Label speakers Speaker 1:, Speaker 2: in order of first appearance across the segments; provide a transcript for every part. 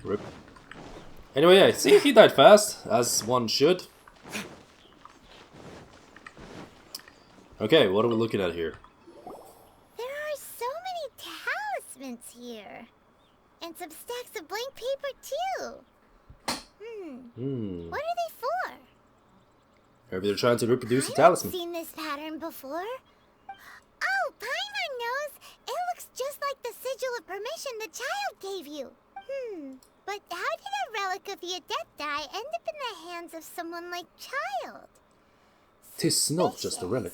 Speaker 1: Rip. Anyway, yeah, see, he died fast, as one should. Okay, what are we looking at here?
Speaker 2: There are so many talismans here. And some stacks of blank paper, too. What are they for?
Speaker 1: Maybe they're trying to reproduce the
Speaker 2: I've
Speaker 1: talisman.
Speaker 2: seen this pattern before. Oh, Paimon knows. It looks just like the sigil of permission the child gave you. But how did a relic of the Adepti end up in the hands of someone like Child?
Speaker 1: Tis not just a relic.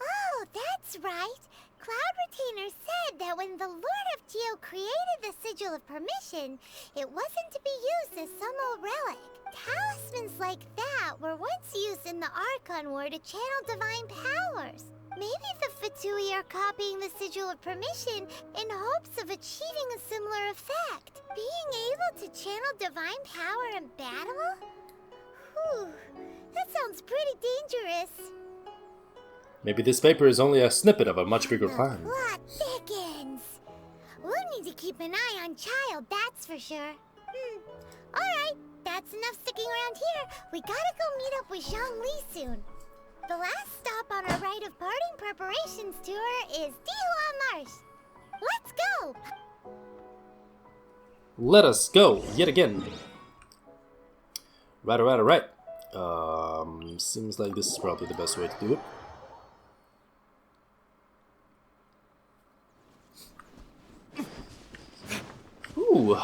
Speaker 2: Oh, that's right. Cloud Retainer said that when the Lord of Geo created the Sigil of Permission, it wasn't to be used as some old relic. Talismans like that were once used in the Archon War to channel divine powers. Maybe the Fatui are copying the Sigil of Permission in hopes of achieving a similar effect. Being able to channel divine power in battle? Whew, that sounds pretty dangerous.
Speaker 1: Maybe this paper is only a snippet of a much bigger plan.
Speaker 2: The plot thickens. We'll need to keep an eye on Child, that's for sure. Alright, that's enough sticking around here. We gotta go meet up with Zhongli soon. The last stop on our rite of parting preparations tour is Dihua Marsh. Let's go!
Speaker 1: Let us go, yet again. Right. Seems like this is probably the best way to do it. Ooh.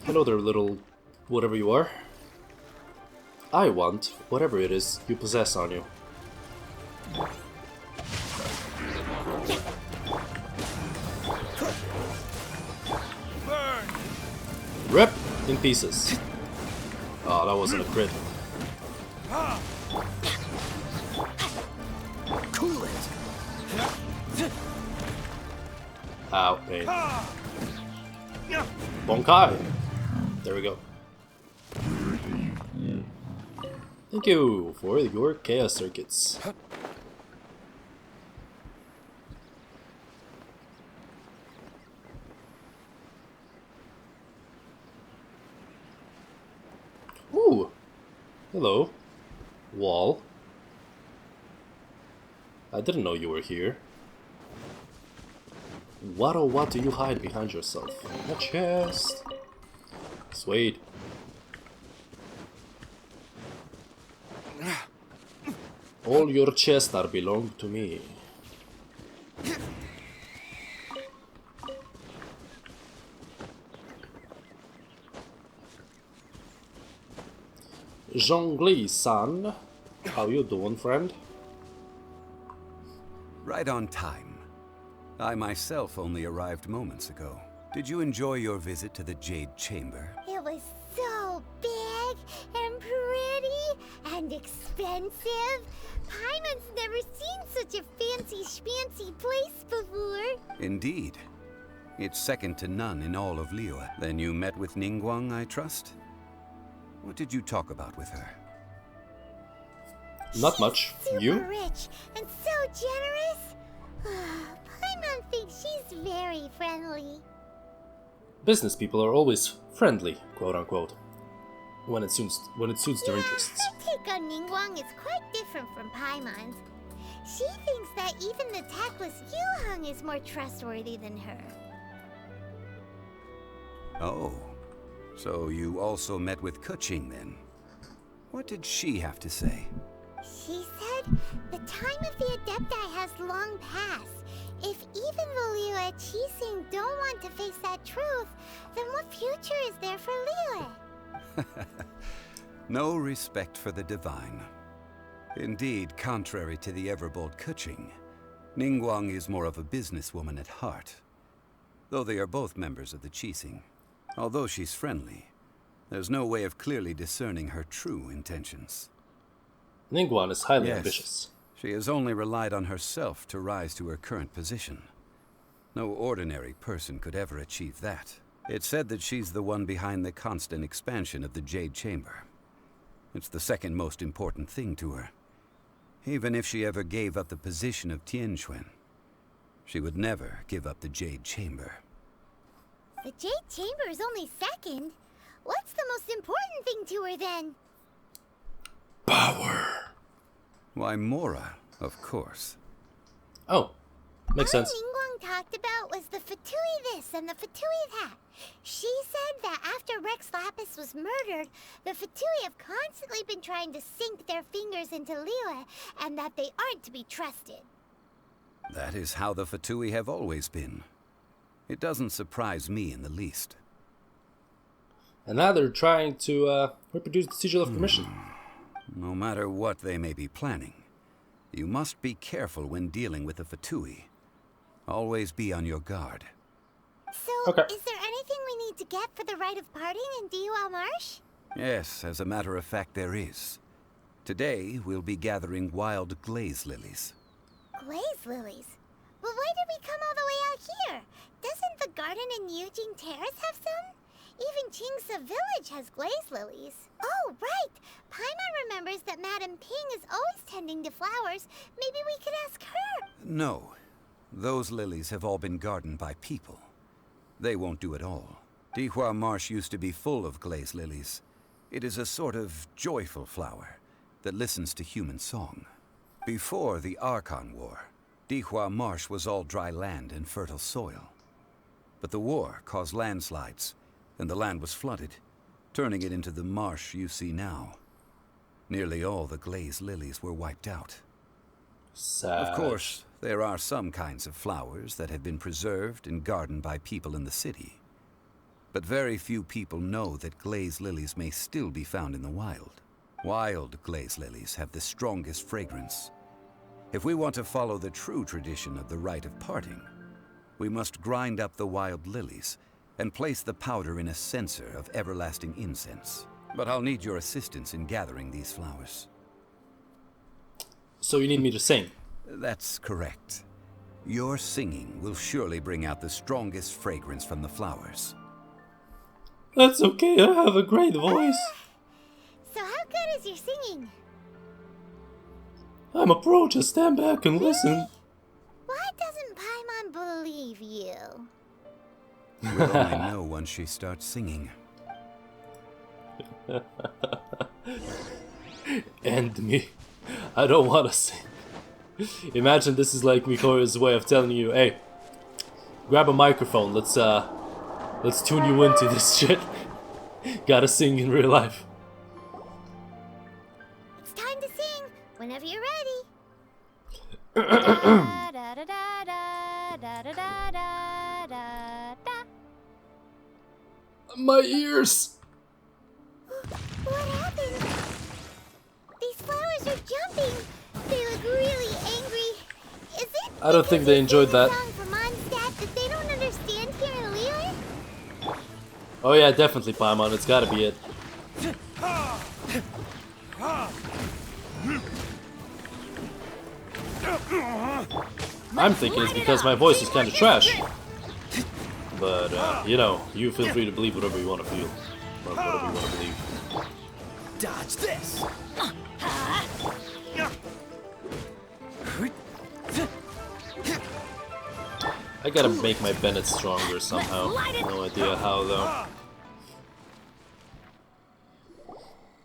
Speaker 1: Hello there, little whatever you are. I want whatever it is you possess on you.
Speaker 3: Burn!
Speaker 1: Rip in pieces. Oh, that wasn't a crit.
Speaker 3: Cool it!
Speaker 1: Ow, pain. Bonkai! There we go. Thank you for your chaos circuits. Ooh! Hello. Wall. I didn't know you were here. What oh what do you hide behind yourself? A chest! Sweet. All your chests are belong to me. Zhongli-san, how you doing, friend?
Speaker 4: Right on time. I myself only arrived moments ago. Did you enjoy your visit to the Jade Chamber?
Speaker 2: It was so big and pretty and expensive. Paimon's never seen such a fancy schmancy place before.
Speaker 4: Indeed. It's second to none in all of Liyue. Then you met with Ningguang, I trust? What did you talk about with her?
Speaker 1: Not much.
Speaker 2: Super
Speaker 1: You?
Speaker 2: rich and so generous. Paimon thinks she's very friendly.
Speaker 1: Business people are always friendly, quote unquote, when it suits their interests.
Speaker 2: Her take on Ningguang is quite different from Paimon's. She thinks that even the tactless Yuheng is more trustworthy than her.
Speaker 4: Oh. So you also met with Keqing then? What did she have to say?
Speaker 2: She said the time of the Adepti has long passed. If even the Liyue Qixing don't want to face that truth, then what future is there for Liyue?
Speaker 4: No respect for the divine. Indeed, contrary to the ever-bold Keqing, Ningguang is more of a businesswoman at heart. Though they are both members of the Qixing, although she's friendly, there's no way of clearly discerning her true intentions.
Speaker 1: Ningguang is highly
Speaker 4: Yes.
Speaker 1: ambitious.
Speaker 4: She has only relied on herself to rise to her current position. No ordinary person could ever achieve that. It's said that she's the one behind the constant expansion of the Jade Chamber. It's the second most important thing to her. Even if she ever gave up the position of Tianquan, she would never give up the Jade Chamber.
Speaker 2: The Jade Chamber is only second. What's the most important thing to her then?
Speaker 1: Power.
Speaker 4: Why, Mora, of course.
Speaker 1: Oh, makes sense.
Speaker 2: All Ningguang talked about was the Fatui this and the Fatui that. She said that after Rex Lapis was murdered, the Fatui have constantly been trying to sink their fingers into Liyue, and that they aren't to be trusted.
Speaker 4: That is how the Fatui have always been. It doesn't surprise me in the least.
Speaker 1: And now they're trying to reproduce the Sigil of Permission.
Speaker 4: No matter what they may be planning, you must be careful when dealing with the Fatui. Always be on your guard.
Speaker 2: So,
Speaker 1: Okay.
Speaker 2: is there anything we need to get for the rite of parting in Dihua Marsh?
Speaker 4: Yes, as a matter of fact, there is. Today, we'll be gathering wild glaze lilies.
Speaker 2: Glaze lilies? But why did we come all the way out here? Doesn't the garden in Yujing Terrace have some? Even Qingse Village has glaze lilies. Oh, right! Paimon remembers that Madame Ping is always tending to flowers. Maybe we could ask her.
Speaker 4: No. Those lilies have all been gardened by people. They won't do it all. Dihua Marsh used to be full of glaze lilies. It is a sort of joyful flower that listens to human song. Before the Archon War, Dihua Marsh was all dry land and fertile soil. But the war caused landslides, and the land was flooded, turning it into the marsh you see now. Nearly all the glaze lilies were wiped out.
Speaker 1: Sad.
Speaker 4: Of course, there are some kinds of flowers that have been preserved and gardened by people in the city. But very few people know that glaze lilies may still be found in the wild. Wild glaze lilies have the strongest fragrance. If we want to follow the true tradition of the rite of parting, we must grind up the wild lilies and place the powder in a censer of everlasting incense. But I'll need your assistance in gathering these flowers.
Speaker 1: So you need me to sing?
Speaker 4: That's correct. Your singing will surely bring out the strongest fragrance from the flowers.
Speaker 1: That's okay, I have a great voice.
Speaker 2: So how good is your singing?
Speaker 1: I'm a pro, just stand back and listen.
Speaker 2: Why doesn't Paimon believe you?
Speaker 4: We'll only know once she starts singing.
Speaker 1: End me. I don't want to sing. Imagine this is like Mikoru's way of telling you, hey, grab a microphone, let's tune you into this shit. Gotta sing in real life.
Speaker 2: It's time to sing whenever you're ready.
Speaker 1: My ears!
Speaker 2: What happened? These flowers are jumping. They look really angry. Is it?
Speaker 1: I don't think they enjoyed that.
Speaker 2: Song from Mondstadt that they don't understand here in Liyue?
Speaker 1: Oh yeah, definitely Paimon, it's gotta be it. I'm thinking it's because my voice is kinda trash. But, you know, you feel free to believe whatever you want to feel. Or whatever you want to believe.
Speaker 3: Dodge this!
Speaker 1: I gotta make my Bennett stronger somehow. No idea how, though.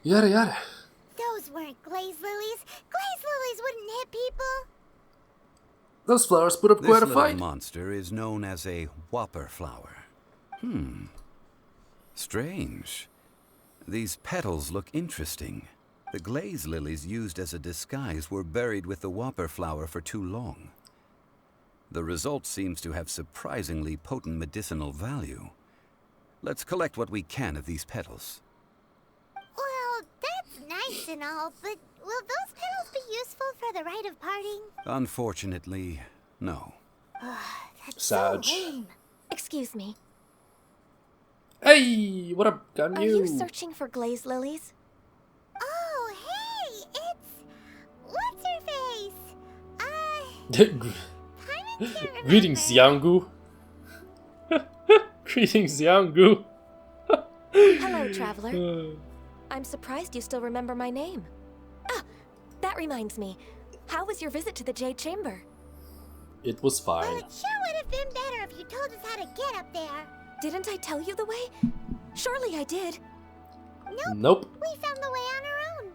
Speaker 1: Yada yada.
Speaker 2: Those weren't glaze lilies. Glaze lilies wouldn't hit people.
Speaker 1: Those flowers put up
Speaker 4: This
Speaker 1: quite a
Speaker 4: little
Speaker 1: fight.
Speaker 4: monster is known as a whopper flower. Strange. These petals look interesting. The glaze lilies used as a disguise were buried with the whopper flower for too long. The result seems to have surprisingly potent medicinal value. Let's collect what we can of these petals.
Speaker 2: Well, that's nice and all, but will those petals be useful for the rite of parting?
Speaker 4: Unfortunately, no.
Speaker 2: That's
Speaker 1: Sag.
Speaker 2: so lame.
Speaker 5: Excuse me.
Speaker 1: Hey, what up, gun
Speaker 5: Are you searching for glaze lilies?
Speaker 2: Oh, hey, it's... What's her face? Paimon can't remember.
Speaker 1: Greetings, Yangu. Greetings, Yangu.
Speaker 5: Hello, traveler. I'm surprised you still remember my name. Ah, that reminds me. How was your visit to the Jade Chamber?
Speaker 1: It was
Speaker 2: Well,
Speaker 1: fine.
Speaker 2: it sure would have been better if you told us how to get up there.
Speaker 5: Didn't I tell you the way? Surely I did.
Speaker 1: Nope.
Speaker 2: We found the way on our own.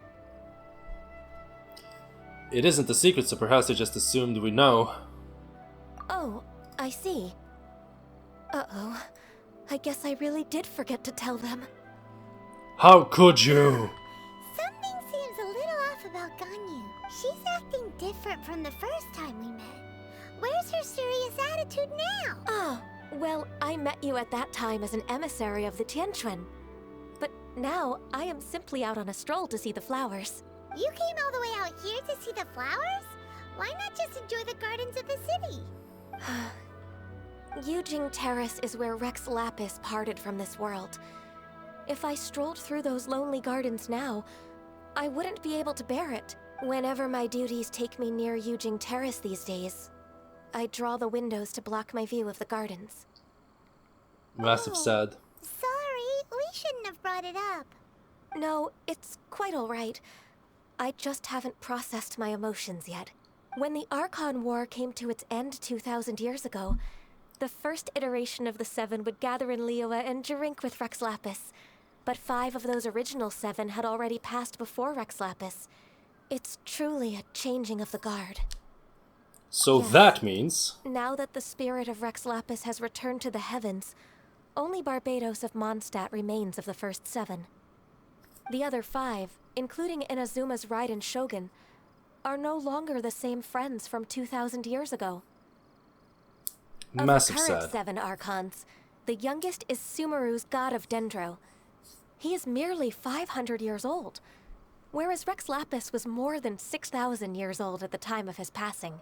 Speaker 1: It isn't a secret, so perhaps they just assumed we know.
Speaker 5: Oh, I see. Uh-oh. I guess I really did forget to tell them.
Speaker 1: How could you?
Speaker 2: Something seems a little off about Ganyu. She's acting different from the first time we met. Where's her serious attitude now?
Speaker 5: Ah, well, I met you at that time as an emissary of the Tianquan. But now, I am simply out on a stroll to see the flowers.
Speaker 2: You came all the way out here to see the flowers? Why not just enjoy the gardens of the city?
Speaker 5: Yujing Terrace is where Rex Lapis parted from this world. If I strolled through those lonely gardens now, I wouldn't be able to bear it. Whenever my duties take me near Yujing Terrace these days, I draw the windows to block my view of the gardens.
Speaker 1: Massive sad.
Speaker 2: Sorry, we shouldn't have brought it up.
Speaker 5: No, it's quite all right. I just haven't processed my emotions yet. When the Archon War came to its end 2,000 years ago, the first iteration of the Seven would gather in Liyue and drink with Rex Lapis. But 5 of those original 7 had already passed before Rex Lapis. It's truly a changing of the guard.
Speaker 1: So
Speaker 5: Yes.
Speaker 1: that means...
Speaker 5: Now that the spirit of Rex Lapis has returned to the heavens, only Barbados of Mondstadt remains of the first 7. The other 5, including Inazuma's Raiden Shogun, are no longer the same friends from 2,000 years ago.
Speaker 1: Massive
Speaker 5: Of the current
Speaker 1: sad.
Speaker 5: 7 Archons, the youngest is Sumeru's god of Dendro. He is merely 500 years old, whereas Rex Lapis was more than 6,000 years old at the time of his passing.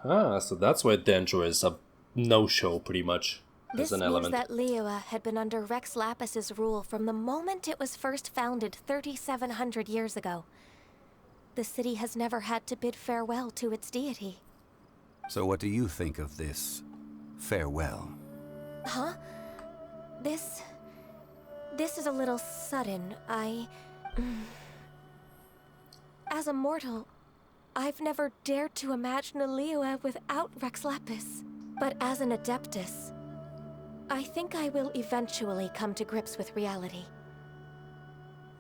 Speaker 1: Ah, so that's why Dendro is a no-show, pretty much,
Speaker 5: This
Speaker 1: as an
Speaker 5: means
Speaker 1: element.
Speaker 5: that Liyue had been under Rex Lapis's rule from the moment it was first founded 3,700 years ago. The city has never had to bid farewell to its deity.
Speaker 4: So what do you think of this farewell?
Speaker 5: Huh? This is a little sudden. As a mortal, I've never dared to imagine a Liyue without Rex Lapis. But as an Adeptus, I think I will eventually come to grips with reality.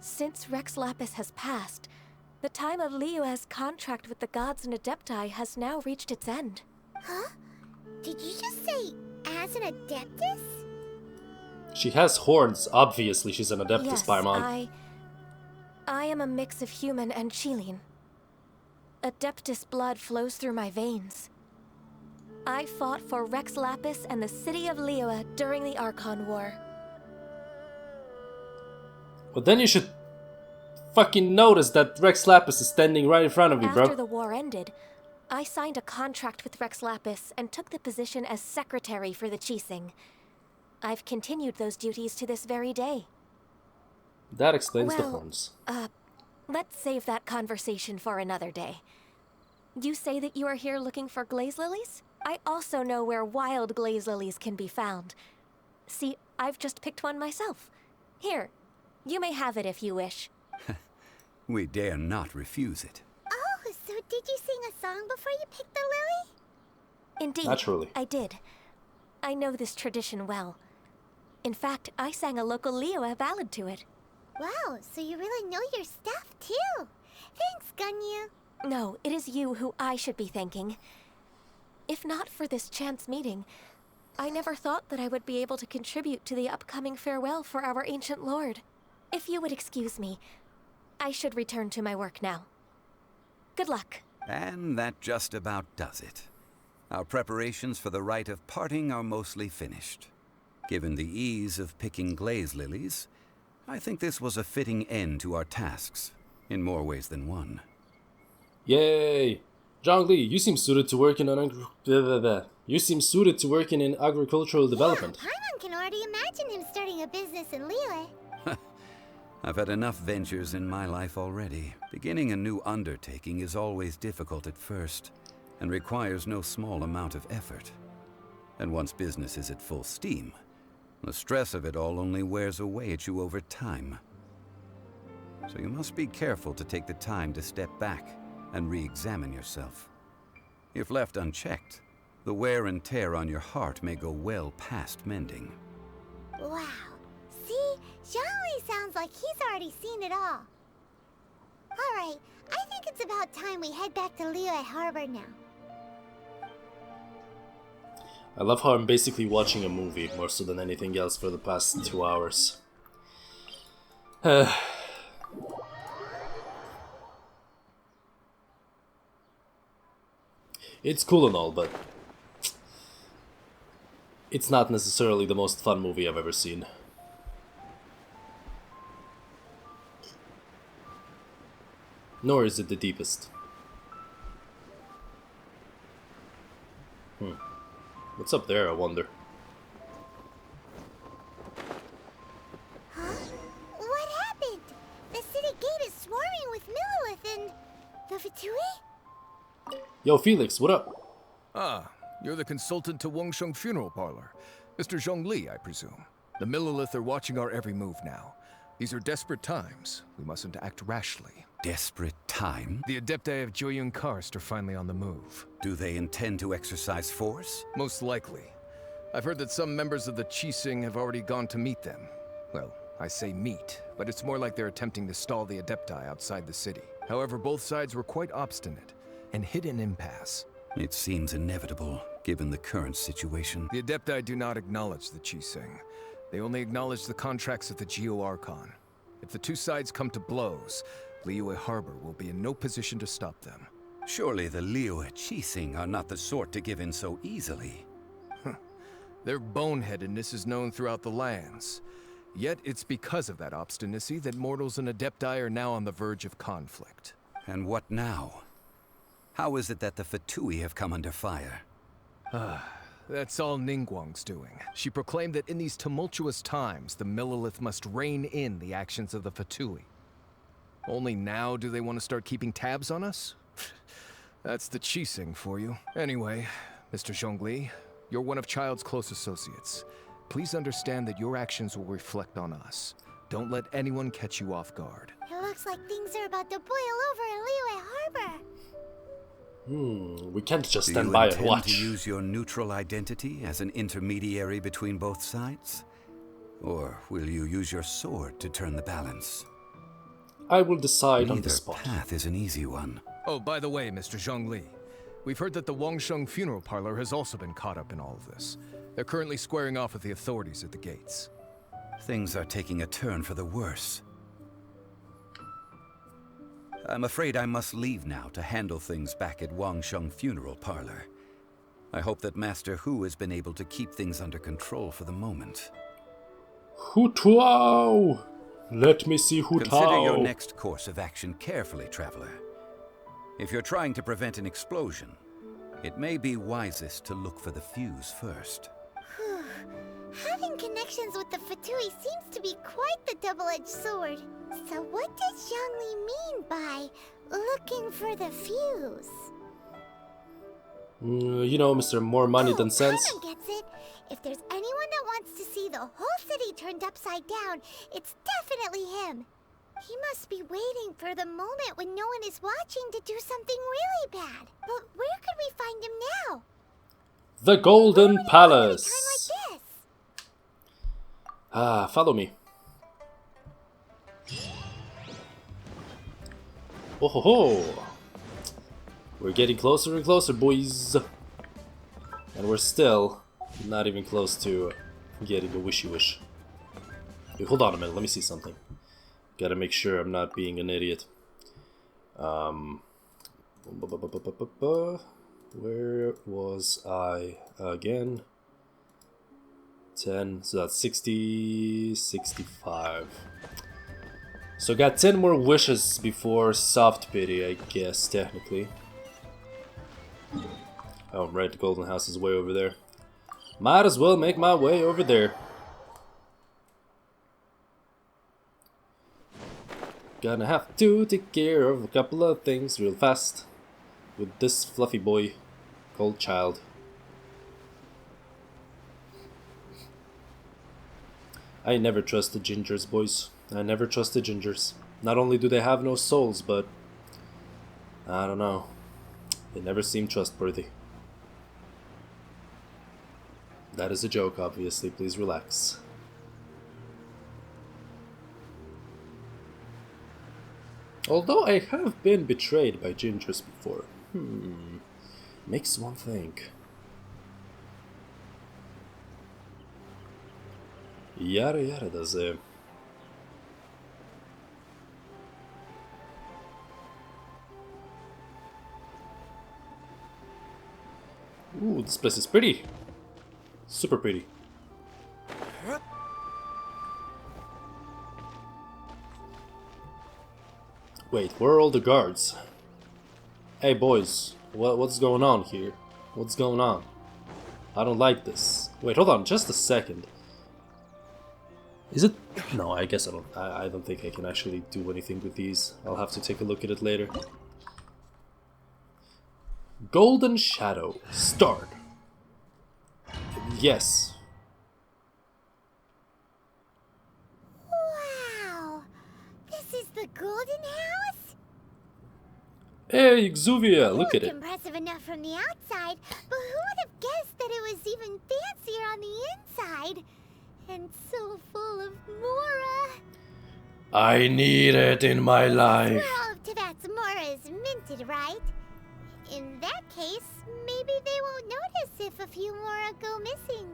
Speaker 5: Since Rex Lapis has passed, the time of Liyue's contract with the gods and Adepti has now reached its end.
Speaker 2: Huh? Did you just say, as an Adeptus?
Speaker 1: She has horns, obviously she's an Adeptus,
Speaker 5: Yes,
Speaker 1: Paimon.
Speaker 5: I am a mix of human and Qilin. Adeptus blood flows through my veins. I fought for Rex Lapis and the city of Liyue during the Archon War.
Speaker 1: Well, then you should fucking notice that Rex Lapis is standing right in front of you,
Speaker 5: After
Speaker 1: bro.
Speaker 5: the war ended, I signed a contract with Rex Lapis and took the position as secretary for the Qixing. I've continued those duties to this very day.
Speaker 1: That explains the
Speaker 5: Well,
Speaker 1: horns.
Speaker 5: Let's save that conversation for another day. You say that you are here looking for glaze lilies? I also know where wild glaze lilies can be found. See, I've just picked one myself. Here, you may have it if you wish.
Speaker 4: We dare not refuse it.
Speaker 2: Oh, so did you sing a song before you picked the lily?
Speaker 5: Indeed,
Speaker 1: Naturally.
Speaker 5: I did. I know this tradition well. In fact, I sang a local Liyue ballad to it.
Speaker 2: Wow, so you really know your stuff, too. Thanks, Ganyu.
Speaker 5: No, it is you who I should be thanking. If not for this chance meeting, I never thought that I would be able to contribute to the upcoming farewell for our ancient lord. If you would excuse me, I should return to my work now. Good luck.
Speaker 4: And that just about does it. Our preparations for the rite of parting are mostly finished. Given the ease of picking glaze lilies, I think this was a fitting end to our tasks, in more ways than one.
Speaker 1: Yay! Zhongli, you seem suited to working on agricultural development.
Speaker 2: Yeah, Paimon can already imagine him starting a business in Liyue.
Speaker 4: I've had enough ventures in my life already. Beginning a new undertaking is always difficult at first, and requires no small amount of effort. And once business is at full steam, the stress of it all only wears away at you over time. So you must be careful to take the time to step back and re-examine yourself. If left unchecked, The wear and tear on your heart may go well past mending.
Speaker 2: Wow. See? Zhongli sounds like he's already seen it all. Alright, I think it's about time we head back to Liyue Harbor now.
Speaker 1: I love how I'm basically watching a movie more so than anything else for the past 2 hours. It's cool and all, but it's not necessarily the most fun movie I've ever seen. Nor is it the deepest. What's up there, I wonder?
Speaker 2: Huh? What happened? The city gate is swarming with Millilith and... the Fatui?
Speaker 1: Yo, Felix, what up?
Speaker 3: Ah, you're the consultant to Wangsheng Funeral Parlor. Mr. Zhongli, I presume. The Millilith are watching our every move now. These are desperate times. We mustn't act rashly.
Speaker 4: Desperate time?
Speaker 3: The Adepti of Joyun Karst are finally on the move.
Speaker 4: Do they intend to exercise force?
Speaker 3: Most likely. I've heard that some members of the Qixing have already gone to meet them. Well, I say meet, but it's more like they're attempting to stall the Adepti outside the city. However, both sides were quite obstinate and hit an impasse.
Speaker 4: It seems inevitable, given the current situation.
Speaker 3: The Adepti do not acknowledge the Qixing. They only acknowledge the contracts of the Geo Archon. If the two sides come to blows, Liyue Harbor will be in no position to stop them.
Speaker 4: Surely the Liyue Qixing are not the sort to give in so easily.
Speaker 3: Their boneheadedness is known throughout the lands. Yet it's because of that obstinacy that mortals and Adepti are now on the verge of conflict.
Speaker 4: And what now? How is it that the Fatui have come under fire?
Speaker 3: That's all Ningguang's doing. She proclaimed that in these tumultuous times, the Millilith must rein in the actions of the Fatui. Only now do they want to start keeping tabs on us? That's the Qixing for you. Anyway, Mr. Zhongli, you're one of Child's close associates. Please understand that your actions will reflect on us. Don't let anyone catch you off guard.
Speaker 2: It looks like things are about to boil over in Liyue Harbor.
Speaker 1: We can't just
Speaker 4: Do
Speaker 1: stand
Speaker 4: you
Speaker 1: by and
Speaker 4: intend
Speaker 1: watch.
Speaker 4: to use your neutral identity as an intermediary between both sides? Or will you use your sword to turn the balance?
Speaker 1: I will decide on the
Speaker 4: Neither
Speaker 1: spot.
Speaker 4: path is an easy one.
Speaker 3: Oh, by the way, Mr. Zhongli, we've heard that the Wangsheng Funeral Parlor has also been caught up in all of this. They're currently squaring off with the authorities at the gates.
Speaker 4: Things are taking a turn for the worse. I'm afraid I must leave now to handle things back at Wangsheng Funeral Parlor. I hope that Master Hu has been able to keep things under control for the moment.
Speaker 1: Hu Tuao! Let me see Hu
Speaker 4: Consider your
Speaker 1: Tao.
Speaker 4: next course of action carefully, Traveler. If you're trying to prevent an explosion, it may be wisest to look for the fuse first.
Speaker 2: Having connections with the Fatui seems to be quite the double-edged sword. So what does Zhongli mean by looking for the fuse?
Speaker 1: You know, Mr. More Money Than Sense.
Speaker 2: Paimon gets it. If there's anyone that wants to see the whole city turned upside down, it's definitely him. He must be waiting for the moment when no one is watching to do something really bad. But where could we find him now?
Speaker 1: The Golden
Speaker 2: What would he do
Speaker 1: Palace.
Speaker 2: at a time like this?
Speaker 1: Ah, follow me. Oh ho ho! We're getting closer and closer, boys. And we're still not even close to getting a wishy wish. Hey, hold on a minute, let me see something. Gotta make sure I'm not being an idiot. Where was I again? 10, so that's 60, 65. So got 10 more wishes before soft pity, I guess, technically. Oh, I'm right, the golden house is way over there. Might as well make my way over there. Gonna have to take care of a couple of things real fast with this fluffy boy called Child. I never trust the gingers, boys. I never trust the gingers. Not only do they have no souls, but I don't know. They never seem trustworthy. That is a joke, obviously. Please relax. Although I have been betrayed by gingers before. Makes one think. Yada yada does it. Ooh, this place is pretty. Super pretty. Wait, where are all the guards? Hey boys, what's going on here? What's going on? I don't like this. Wait, hold on, just a second. Is it? No, I guess I don't. I don't think I can actually do anything with these. I'll have to take a look at it later. Golden Shadow. Start. Yes.
Speaker 2: Wow! This is the Golden House?
Speaker 1: Hey, Exuvia, look at it.
Speaker 2: Impressive enough from the outside, but who would have guessed that it was even fancier on the inside? And so full of Mora.
Speaker 1: I need it in my life.
Speaker 2: All of Teyvat's Mora is minted, right? In that case, maybe they won't notice if a few Mora go missing.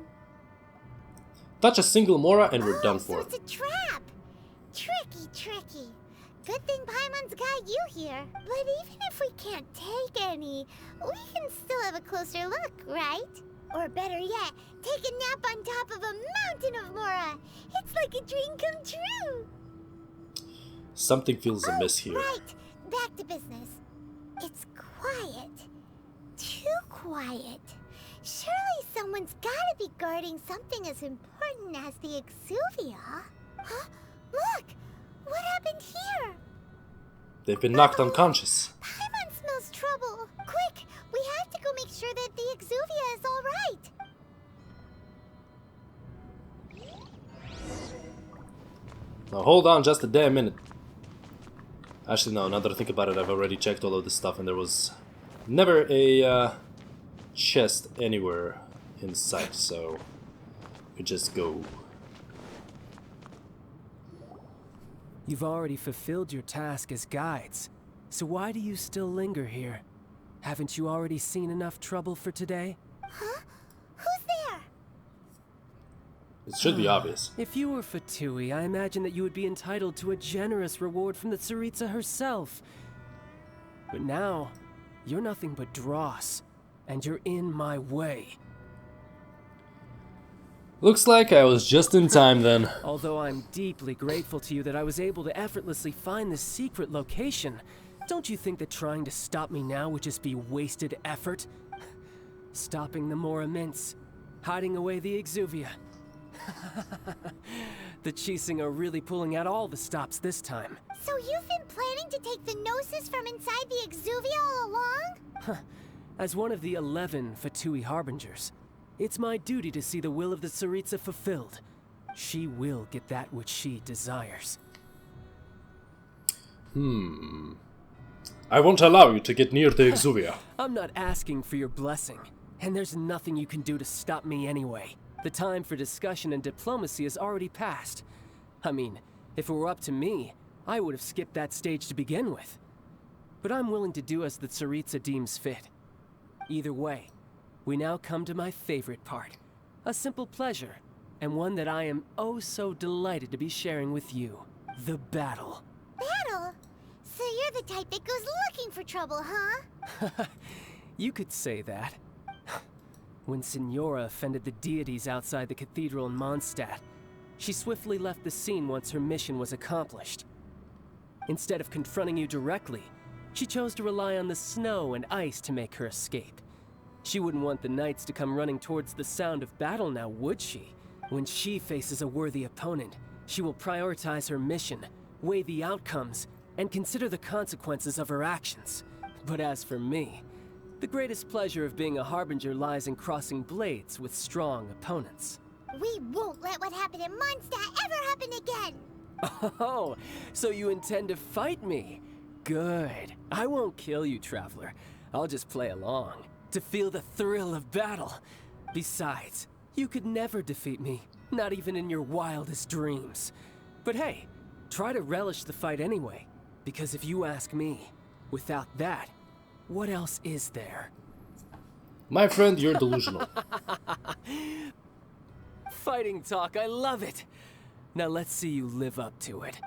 Speaker 1: Touch a single Mora and we're done
Speaker 2: so
Speaker 1: for.
Speaker 2: it's a trap. Tricky, tricky. Good thing Paimon's got you here. But even if we can't take any, we can still have a closer look, right? Or better yet, take a nap on top of a mountain of Mora. It's like a dream come true.
Speaker 1: Something feels amiss here.
Speaker 2: Right. Back to business. It's quiet. Too quiet. Surely someone's gotta be guarding something as important as the Exuvia. Huh? Look! What happened here?
Speaker 1: They've been knocked unconscious.
Speaker 2: Paimon smells trouble. Quick! We have to go make sure that the Exuvia is alright.
Speaker 1: Now hold on just a damn minute. Actually no, now that I think about it, I've already checked all of this stuff and there was never a chest anywhere in sight, so we just go.
Speaker 6: You've already fulfilled your task as guides, so why do you still linger here? Haven't you already seen enough trouble for today?
Speaker 2: Huh? Who's there?
Speaker 1: It should be obvious.
Speaker 6: If you were Fatui, I imagine that you would be entitled to a generous reward from the Tsaritsa herself. But now, you're nothing but dross, and you're in my way.
Speaker 1: Looks like I was just in time then.
Speaker 6: Although I'm deeply grateful to you that I was able to effortlessly find this secret location, don't you think that trying to stop me now would just be wasted effort? Stopping the Mora Mints, hiding away the Exuvia. The Chising are really pulling out all the stops this time.
Speaker 2: So you've been planning to take the Gnosis from inside the Exuvia all along?
Speaker 6: As one of the 11 Fatui Harbingers, it's my duty to see the will of the Tsaritsa fulfilled. She will get that which she desires.
Speaker 1: I won't allow you to get near the Exuvia.
Speaker 6: I'm not asking for your blessing, and there's nothing you can do to stop me anyway. The time for discussion and diplomacy has already passed. I mean, if it were up to me, I would have skipped that stage to begin with. But I'm willing to do as the Tsaritsa deems fit. Either way, we now come to my favorite part. A simple pleasure, and one that I am oh so delighted to be sharing with you. The battle.
Speaker 2: Battle? So you're the type that goes looking for trouble, huh?
Speaker 6: You could say that. When Signora offended the deities outside the cathedral in Mondstadt, she swiftly left the scene once her mission was accomplished. Instead of confronting you directly, she chose to rely on the snow and ice to make her escape. She wouldn't want the knights to come running towards the sound of battle now, would she? When she faces a worthy opponent, she will prioritize her mission, weigh the outcomes, and consider the consequences of her actions. But as for me, the greatest pleasure of being a Harbinger lies in crossing blades with strong opponents.
Speaker 2: We won't let what happened in Mondstadt ever happen again!
Speaker 6: Oh, so you intend to fight me? Good. I won't kill you, Traveler. I'll just play along, to feel the thrill of battle. Besides, You could never defeat me, not even in your wildest dreams. But hey, try to relish the fight anyway, because if you ask me, without that, what else is there?
Speaker 1: My friend, you're delusional.
Speaker 6: Fighting talk, I love it! Now let's see you live up to it.